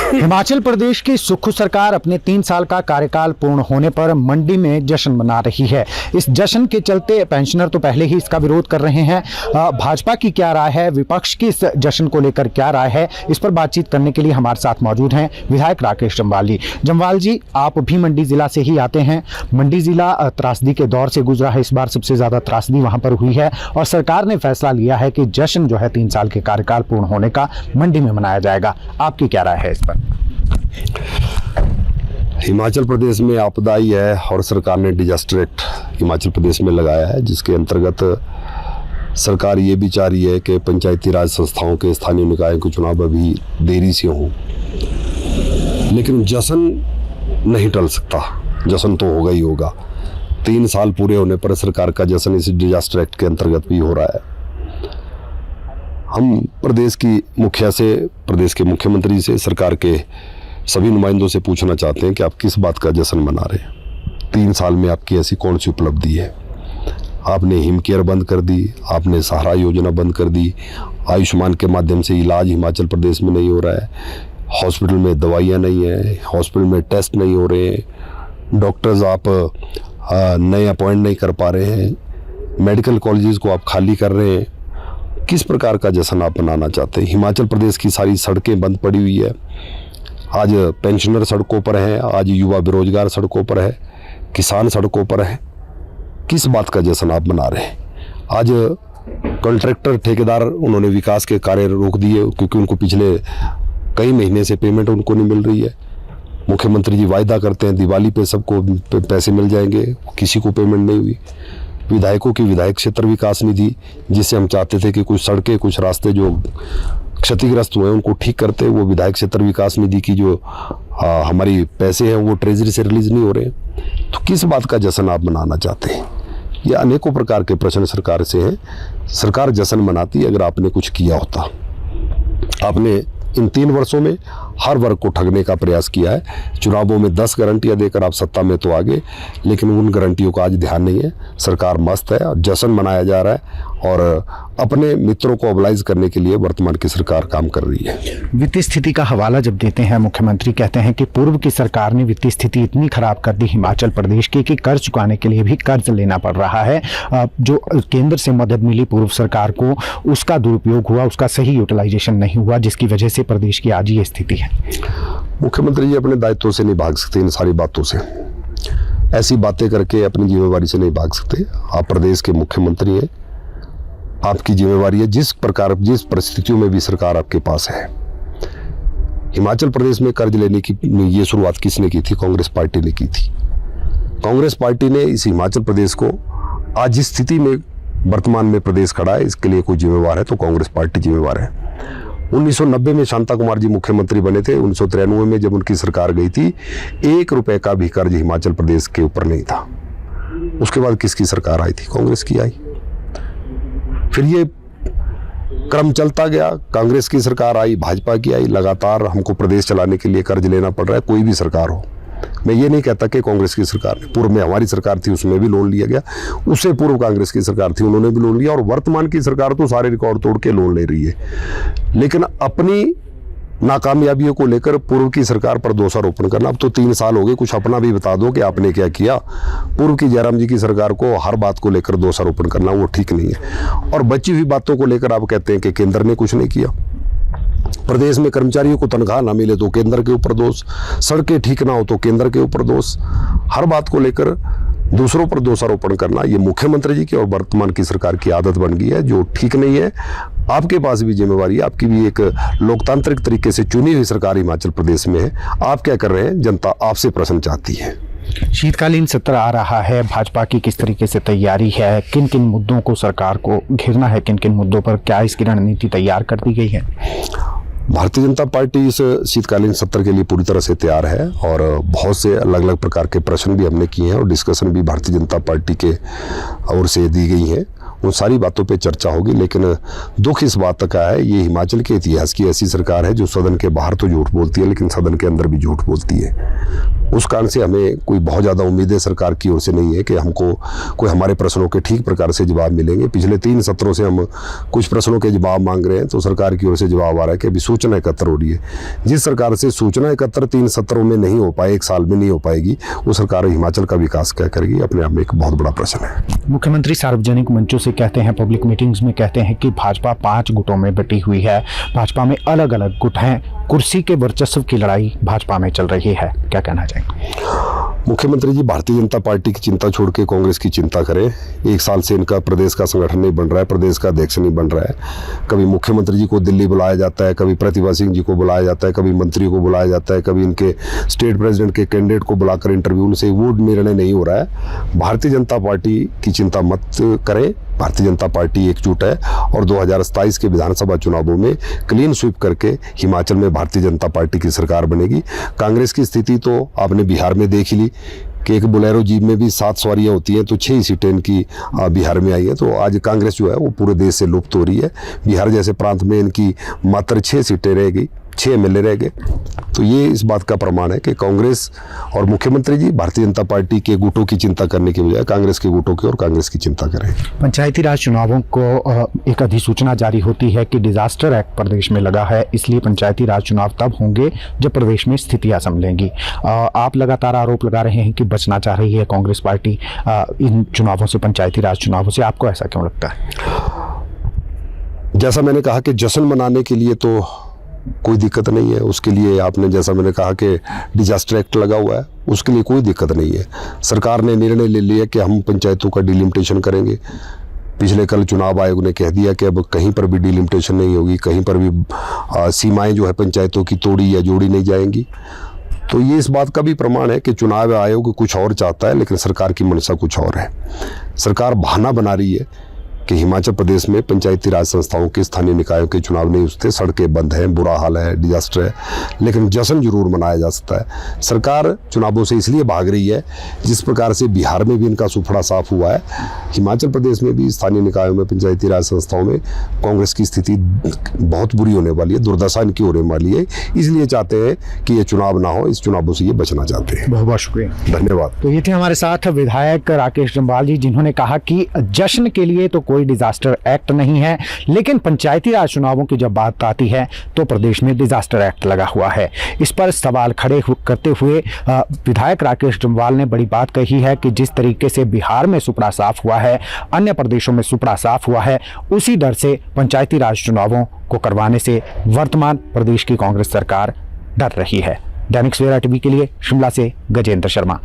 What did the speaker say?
हिमाचल प्रदेश की सुक्खू सरकार अपने 3 साल का कार्यकाल पूर्ण होने पर मंडी में जश्न मना रही है। इस जश्न के चलते पेंशनर तो पहले ही इसका विरोध कर रहे हैं। भाजपा की क्या राय है, विपक्ष की इस जश्न को लेकर क्या राय है, इस पर बातचीत करने के लिए हमारे साथ मौजूद हैं विधायक राकेश जम्वाल। जम्वाल जी, आप भी मंडी जिला से ही आते हैं। मंडी जिला त्रासदी के दौर से गुजरा है। इस बार सबसे ज्यादा त्रासदी वहां पर हुई है और सरकार ने फैसला लिया है कि जश्न जो है 3 साल के कार्यकाल पूर्ण होने का मंडी में मनाया जाएगा। आपकी क्या राय है इस पर? हिमाचल प्रदेश में आपदा आई है और सरकार ने डिजास्टर एक्ट हिमाचल प्रदेश में लगाया है, जिसके अंतर्गत सरकार ये भी चाह रही है कि पंचायती राज संस्थाओं के स्थानीय निकायों के चुनाव अभी देरी से हों, लेकिन जश्न नहीं टल सकता। जश्न तो होगा ही होगा। 3 साल पूरे होने पर सरकार का जश्न इस डिजास्टर एक्ट के अंतर्गत भी हो रहा है। हम प्रदेश की मुखिया से, प्रदेश के मुख्यमंत्री से, सरकार के सभी नुमाइंदों से पूछना चाहते हैं कि आप किस बात का जश्न मना रहे हैं। 3 साल में आपकी ऐसी कौन सी उपलब्धि है? आपने हिम केयर बंद कर दी, आपने सहारा योजना बंद कर दी, आयुष्मान के माध्यम से इलाज हिमाचल प्रदेश में नहीं हो रहा है, हॉस्पिटल में दवाइयाँ नहीं है, हॉस्पिटल में टेस्ट नहीं हो रहे हैं, डॉक्टर्स आप नए अपॉइंट नहीं कर पा रहे हैं, मेडिकल कॉलेजेस को आप खाली कर रहे हैं। किस प्रकार का जश्न आप मनाना चाहते हैं? हिमाचल प्रदेश की सारी सड़कें बंद पड़ी हुई है। आज पेंशनर सड़कों पर हैं, आज युवा बेरोजगार सड़कों पर है, किसान सड़कों पर है। किस बात का जश्न आप मना रहे हैं? आज कॉन्ट्रैक्टर ठेकेदार उन्होंने विकास के कार्य रोक दिए क्योंकि उनको पिछले कई महीने से पेमेंट उनको नहीं मिल रही है। मुख्यमंत्री जी वायदा करते हैं दिवाली पे सबको पैसे मिल जाएंगे, किसी को पेमेंट नहीं हुई। विधायकों की विधायक क्षेत्र विकास निधि, जिससे हम चाहते थे कि कुछ सड़कें, कुछ रास्ते जो क्षतिग्रस्त हुए उनको ठीक करते, वो विधायक क्षेत्र विकास निधि की जो हमारी पैसे हैं वो ट्रेजरी से रिलीज नहीं हो रहे। तो किस बात का जश्न आप मनाना चाहते हैं? ये अनेकों प्रकार के प्रश्न सरकार से हैं। सरकार जश्न मनाती अगर आपने कुछ किया होता। आपने इन 3 वर्षों में हर वर्ग को ठगने का प्रयास किया है। चुनावों में 10 गारंटियां देकर आप सत्ता में तो आ गए, लेकिन उन गारंटियों का आज ध्यान नहीं है। सरकार मस्त है और जश्न मनाया जा रहा है और अपने मित्रों को मोबिलाइज करने के लिए वर्तमान की सरकार काम कर रही है। वित्तीय स्थिति का हवाला जब देते हैं मुख्यमंत्री, कहते हैं कि पूर्व की सरकार ने वित्तीय स्थिति इतनी खराब कर दी हिमाचल प्रदेश की कि कर्ज चुकाने के लिए भी कर्ज लेना पड़ रहा है। जो केंद्र से मदद मिली पूर्व सरकार को, उसका दुरुपयोग हुआ, उसका सही यूटिलाइजेशन नहीं हुआ, जिसकी वजह से प्रदेश की आज ये स्थिति है। मुख्यमंत्री जी अपने दायित्वों से नहीं भाग सकते। इन सारी बातों से, ऐसी बातें करके अपनी जिम्मेवारी से नहीं भाग सकते। आप प्रदेश के मुख्यमंत्री हैं, आपकी जिम्मेवारी है। जिस परिस्थितियों में भी सरकार आपके पास है। हिमाचल प्रदेश में कर्ज लेने की ये शुरुआत किसने की थी? कांग्रेस पार्टी ने की थी। कांग्रेस पार्टी ने इस हिमाचल प्रदेश को आज जिस स्थिति में वर्तमान में प्रदेश खड़ा है, इसके लिए कोई जिम्मेवार है तो कांग्रेस पार्टी जिम्मेवार है। 1990 में शांता कुमार जी मुख्यमंत्री बने थे। 1993 में जब उनकी सरकार गई थी, 1 रुपए का भी कर्ज हिमाचल प्रदेश के ऊपर नहीं था। उसके बाद किसकी सरकार आई थी? कांग्रेस की आई। फिर ये क्रम चलता गया, कांग्रेस की सरकार आई, भाजपा की आई। लगातार हमको प्रदेश चलाने के लिए कर्ज लेना पड़ रहा है, कोई भी सरकार हो। मैं ये नहीं कहता कि कांग्रेस की सरकार ने, पूर्व में हमारी सरकार थी उसमें भी लोन लिया गया, उससे पूर्व कांग्रेस की सरकार थी उन्होंने भी लोन लिया, और वर्तमान की सरकार तो सारे रिकॉर्ड तोड़ के लोन ले रही है। लेकिन अपनी नाकामयाबियों को लेकर पूर्व की सरकार पर दोषारोपण करना, अब तो 3 साल हो गए, कुछ अपना भी बता दो कि आपने क्या किया। पूर्व की जयराम जी की सरकार को हर बात को लेकर दोषारोपण करना वो ठीक नहीं है। और बची हुई बातों को लेकर आप कहते हैं कि केंद्र ने कुछ नहीं किया। प्रदेश में कर्मचारियों को तनख्वाह ना मिले तो केंद्र के ऊपर दोष, सड़कें ठीक ना हो तो केंद्र के ऊपर दोष। हर बात को लेकर दूसरों पर दोषारोपण करना ये मुख्यमंत्री जी की और वर्तमान की सरकार की आदत बन गई है, जो ठीक नहीं है। आपके पास भी जिम्मेवारी है, आपकी भी एक लोकतांत्रिक तरीके से चुनी हुई सरकार हिमाचल प्रदेश में है। आप क्या कर रहे हैं? जनता आपसे प्रश्न चाहती है। शीतकालीन सत्र आ रहा है, भाजपा की किस तरीके से तैयारी है? किन किन मुद्दों को सरकार को घेरना है, किन किन मुद्दों पर क्या इसकी रणनीति तैयार कर दी गई है? भारतीय जनता पार्टी इस शीतकालीन सत्र के लिए पूरी तरह से तैयार है और बहुत से अलग अलग प्रकार के प्रश्न भी हमने किए हैं और डिस्कशन भी भारतीय जनता पार्टी के ओर से दी गई है। उन सारी बातों पे चर्चा होगी। लेकिन दुख इस बात का है, ये हिमाचल के इतिहास की ऐसी सरकार है जो सदन के बाहर तो झूठ बोलती है लेकिन सदन के अंदर भी झूठ बोलती है। उस कारण से हमें कोई बहुत ज़्यादा उम्मीदें सरकार की ओर से नहीं है कि हमको कोई हमारे प्रश्नों के ठीक प्रकार से जवाब मिलेंगे। पिछले 3 सत्रों से हम कुछ प्रश्नों के जवाब मांग रहे हैं तो सरकार की ओर से जवाब आ रहा है कि अभी सूचना एकत्र हो रही है। जिस सरकार से सूचना एकत्र 3 सत्रों में नहीं हो पाए, 1 साल में नहीं हो पाएगी, वो सरकार हिमाचल का विकास क्या करेगी, अपने आप में एक बहुत बड़ा प्रश्न है। मुख्यमंत्री सार्वजनिक मंचों से कहते हैं, पब्लिक मीटिंग्स में कहते हैं कि भाजपा 5 गुटों में बटी हुई है, भाजपा में अलग अलग गुट हैं, कुर्सी के वर्चस्व की लड़ाई भाजपा में चल रही है, क्या कहना चाहेंगे? मुख्यमंत्री जी भारतीय जनता पार्टी की चिंता छोड़ के कांग्रेस की चिंता करें। 1 साल से इनका प्रदेश का संगठन नहीं बन रहा है, प्रदेश का अध्यक्ष नहीं बन रहा है। कभी मुख्यमंत्री जी को दिल्ली बुलाया जाता है, कभी प्रतिभा सिंह जी को बुलाया जाता है, कभी मंत्री को बुलाया जाता है, कभी इनके स्टेट प्रेसिडेंट के कैंडिडेट को बुलाकर इंटरव्यू से वो निर्णय नहीं हो रहा है। भारतीय जनता पार्टी की चिंता मत करें। भारतीय जनता पार्टी एकजुट है और 2027 के विधानसभा चुनावों में क्लीन स्वीप करके हिमाचल में भारतीय जनता पार्टी की सरकार बनेगी। कांग्रेस की स्थिति तो आपने बिहार में देख ली कि एक बोलेरो जीप में भी 7 सवारियां होती हैं तो 6 ही सीटें इनकी बिहार में आई है। तो आज कांग्रेस जो है वो पूरे देश से लुप्त हो रही है। बिहार जैसे प्रांत में इनकी मात्र 6 सीटें रहेगी, 6 एमएलए रह गए। तो ये इस बात का प्रमाण है कि कांग्रेस और मुख्यमंत्री जी भारतीय जनता पार्टी के गुटों की चिंता करने की बजाय कांग्रेस के गुटों की और कांग्रेस की चिंता करें। पंचायती राज चुनावों को एक अधिसूचना जारी होती है कि डिजास्टर एक्ट प्रदेश में लगा है, इसलिए पंचायती राज चुनाव तब होंगे जब प्रदेश में स्थितियां संभलेंगी। आप लगातार आरोप लगा रहे हैं कि बचना चाह रही है कांग्रेस पार्टी इन चुनावों से, पंचायती राज चुनावों से, आपको ऐसा क्यों लगता है? जैसा मैंने कहा कि जश्न मनाने के लिए तो कोई दिक्कत नहीं है, उसके लिए आपने जैसा मैंने कहा कि डिजास्टर एक्ट लगा हुआ है, उसके लिए कोई दिक्कत नहीं है। सरकार ने निर्णय ले लिया कि हम पंचायतों का डिलिमिटेशन करेंगे। पिछले कल चुनाव आयोग ने कह दिया कि अब कहीं पर भी डिलिमिटेशन नहीं होगी, कहीं पर भी सीमाएं जो है पंचायतों की तोड़ी या जोड़ी नहीं जाएंगी। तो ये इस बात का भी प्रमाण है कि चुनाव आयोग कुछ और चाहता है लेकिन सरकार की मंशा कुछ और है। सरकार बहाना बना रही है कि हिमाचल प्रदेश में पंचायती राज संस्थाओं के स्थानीय निकायों के चुनाव नहीं होते, सड़कें बंद हैं, बुरा हाल है, डिजास्टर है, लेकिन जश्न जरूर मनाया जा सकता है। सरकार चुनावों से इसलिए भाग रही है, जिस प्रकार से बिहार में भी इनका सुफड़ा साफ हुआ है, हिमाचल प्रदेश में भी स्थानीय निकायों में, पंचायती राज संस्थाओं में कांग्रेस की स्थिति बहुत बुरी होने वाली है, दुर्दशा इनकी होने वाली है। इसलिए चाहते हैं कि ये चुनाव ना हो, इस चुनावों से ये बचना चाहते हैं। बहुत बहुत शुक्रिया, धन्यवाद। तो ये थे हमारे साथ विधायक राकेश जम्वाल जी, जिन्होंने कहा कि जश्न के लिए तो कोई डिजास्टर एक्ट नहीं है, लेकिन पंचायती राज चुनावों की जब बात आती है तो प्रदेश में डिजास्टर एक्ट लगा हुआ है। इस पर सवाल खड़े करते हुए विधायक राकेश जम्वाल ने बड़ी बात कही है कि जिस तरीके से बिहार में सुपड़ा साफ हुआ है, अन्य प्रदेशों में सुपड़ा साफ हुआ है, उसी डर से पंचायती राज चुनावों को करवाने से वर्तमान प्रदेश की कांग्रेस सरकार डर रही है। दैनिक सवेरा टीवी के लिए शिमला से गजेंद्र शर्मा।